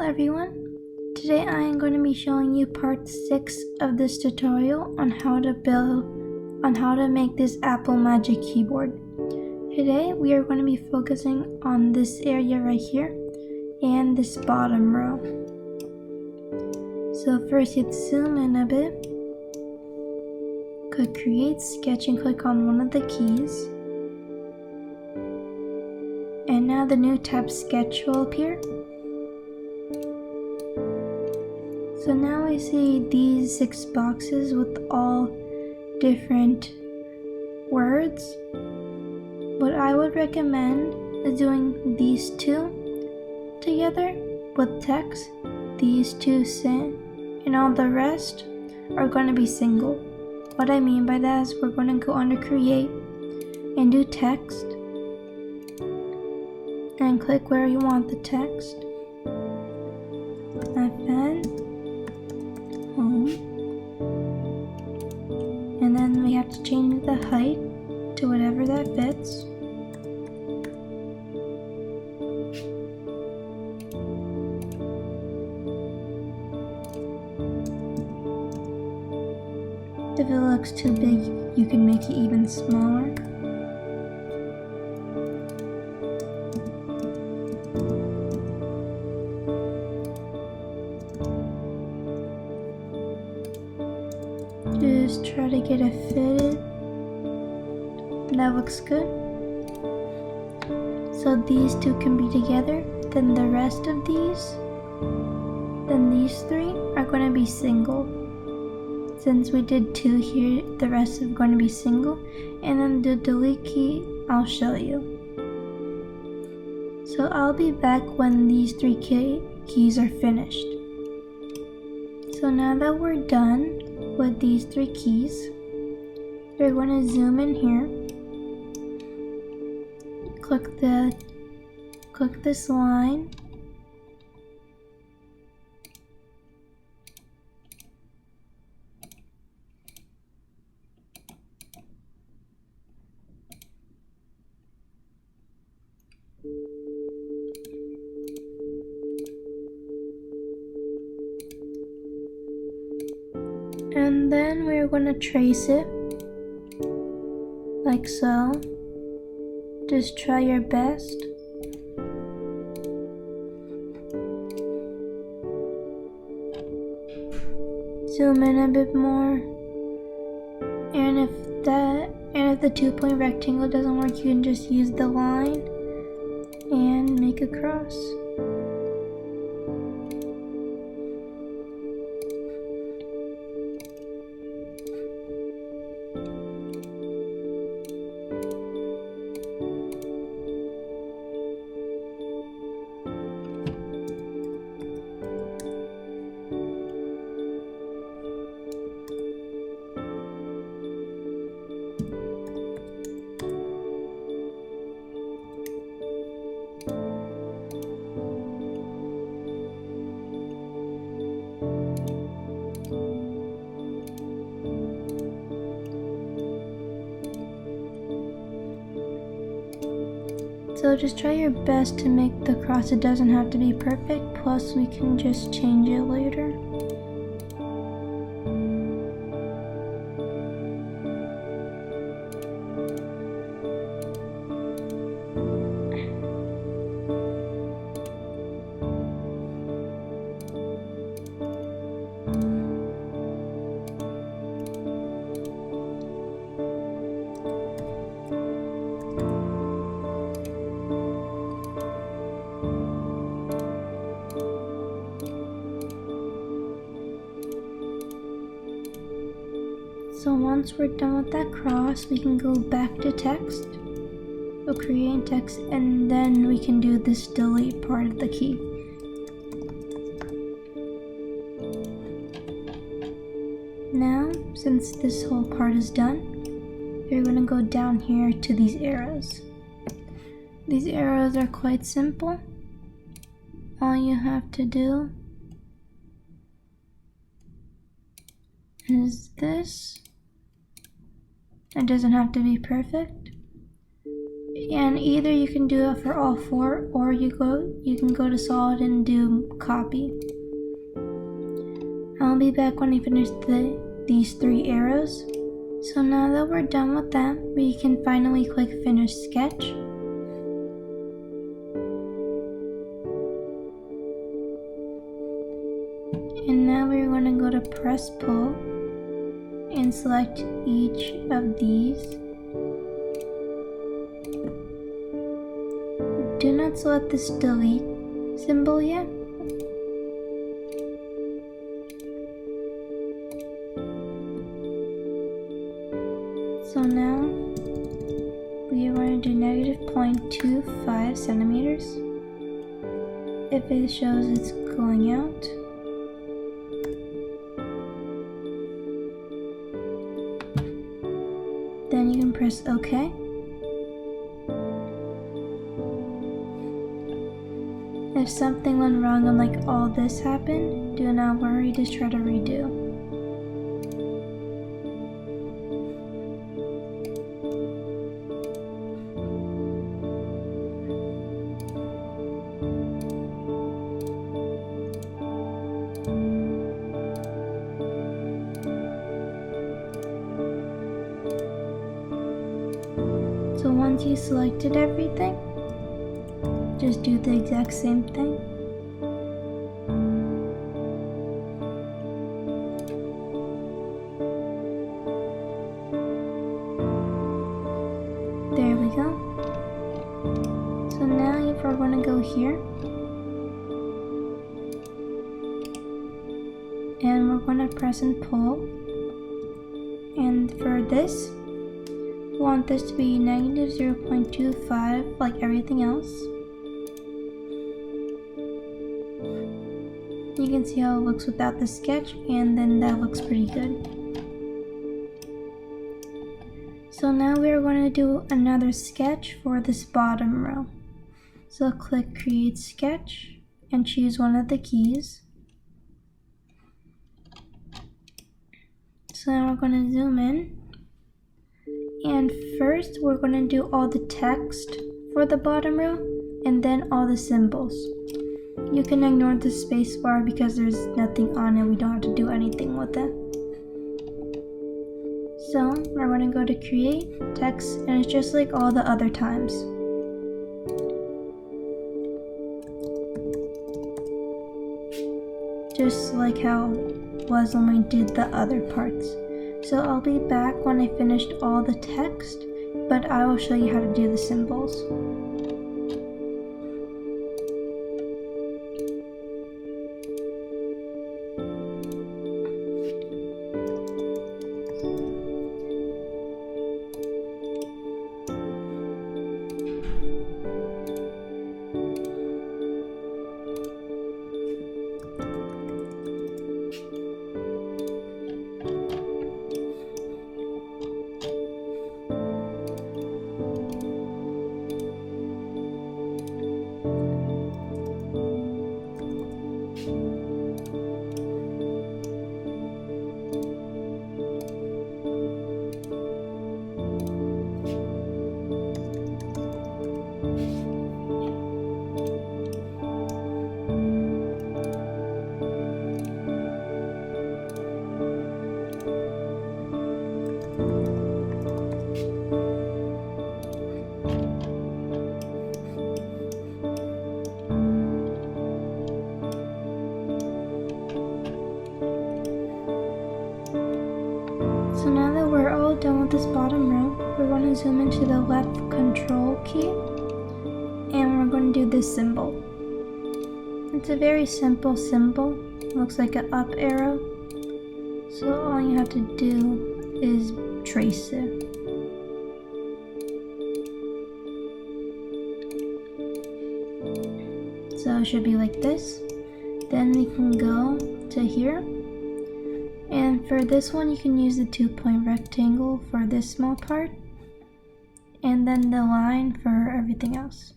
everyone, today I am going to be showing you part 6 of this tutorial on how to make this Apple Magic Keyboard. Today we are going to be focusing on this area right here and this bottom row. So first you zoom in a bit, click create sketch and click on one of the keys. And now the new tab sketch will appear. So now I see these 6 boxes with all different words. What I would recommend is doing these 2 together with text, these 2 and all the rest are going to be single. What I mean by that is we're going to go under create and do text and click where you want the text. FN home, and then we have to change the height to whatever that fits. If it looks too big, you can make it even smaller. Just try to get it fitted. That looks good. So these 2 can be together, then the rest of these, then these 3 are going to be single. Since we did 2 here, the rest are going to be single, and then the delete key I'll show you. So I'll be back when these 3 keys are finished. So now that we're done with these 3 keys, we're going to zoom in here, click this line, and then we're going to trace it like so. Just try your best. Zoom in a bit more, and if the 2-point rectangle doesn't work, you can just use the line and make a cross. So just try your best to make the cross. It doesn't have to be perfect, plus we can just change it later. So once we're done with that cross, we can go back to text. We'll create text, and then we can do this delete part of the key. Now, since this whole part is done, you're going to go down here to these arrows. These arrows are quite simple. All you have to do is this. It doesn't have to be perfect. And either you can do it for all four, or you can go to solid and do copy. I'll be back when I finish these 3 arrows. So now that we're done with that, we can finally click finish sketch. And now we're going to go to press pull and select each of these. Do not select this delete symbol yet. So now we are going to do -0.25 centimeters. If it shows it's going out, then you can press OK. If something went wrong and like all this happened, do not worry, just try to redo. So once you selected everything, just do the exact same thing. There we go. So now if we're going to go here, and we're going to press and pull, and for this, we want this to be -0.25 like everything else. You can see how it looks without the sketch, and then that looks pretty good. So now we're going to do another sketch for this bottom row. So click create sketch and choose one of the keys. So now we're going to zoom in. And first we're going to do all the text for the bottom row and then all the symbols. You can ignore the space bar because there's nothing on it. We don't have to do anything with it. So we're going to go to create text, and it's just like all the other times. Just like how it was when we did the other parts. So I'll be back when I finished all the text, but I will show you how to do the symbols. So now that we're all done with this bottom row, we're going to zoom into the left control key, and we're going to do this symbol. It's a very simple symbol. It looks like an up arrow. So all you have to do is trace it. So it should be like this. Then we can go to here. And for this one, you can use the 2-point rectangle for this small part, and then the line for everything else.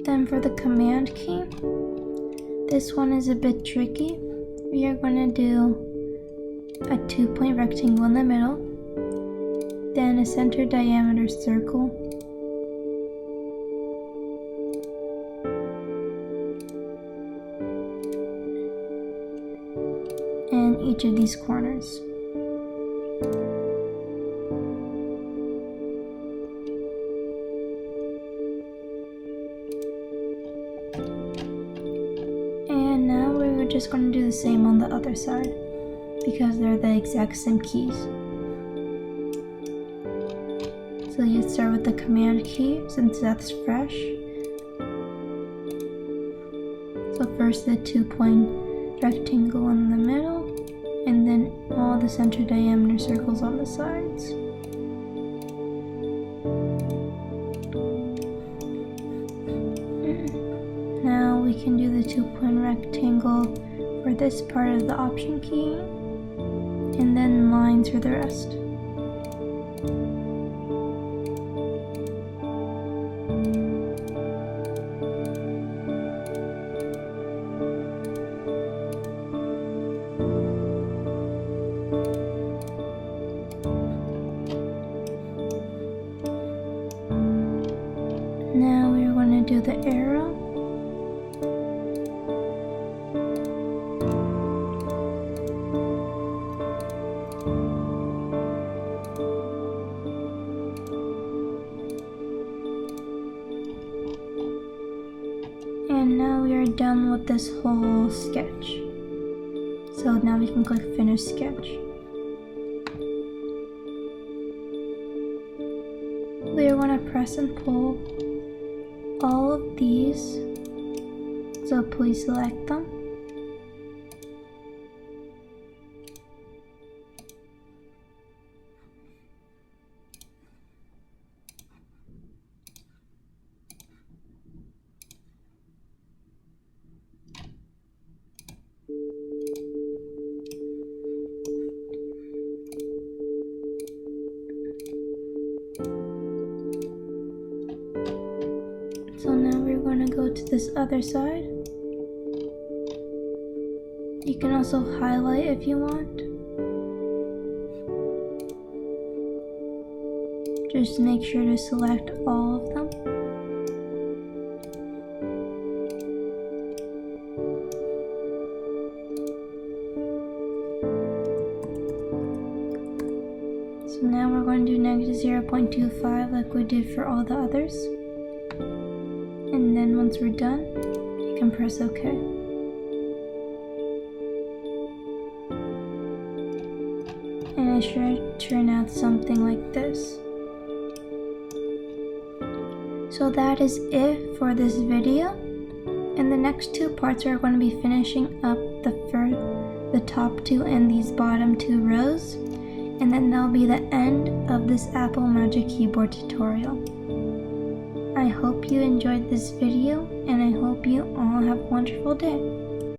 Then for the command key, this one is a bit tricky. We are going to do a 2-point rectangle in the middle, then a center diameter circle, and each of these corners. And now we're just going to do the same on the other side because they're the exact same keys. So you start with the command key since that's fresh. So first the 2-point rectangle in the middle, and then all the center diameter circles on the sides. Now we can do the 2-point rectangle for this part of the option key, and then lines for the rest. Now we're going to do the arrow. And now we are done with this whole sketch. So now we can click Finish Sketch. We are going to press and pull all of these, so please select them. So now we're going to go to this other side. You can also highlight if you want. Just make sure to select all of them. So now we're going to do -0.25 like we did for all the others. And then once we're done, you can press OK. And it should turn out something like this. So that is it for this video. In the next 2 parts, we're going to be finishing up the top 2 and these bottom 2 rows. And then that'll be the end of this Apple Magic Keyboard tutorial. I hope you enjoyed this video, and I hope you all have a wonderful day.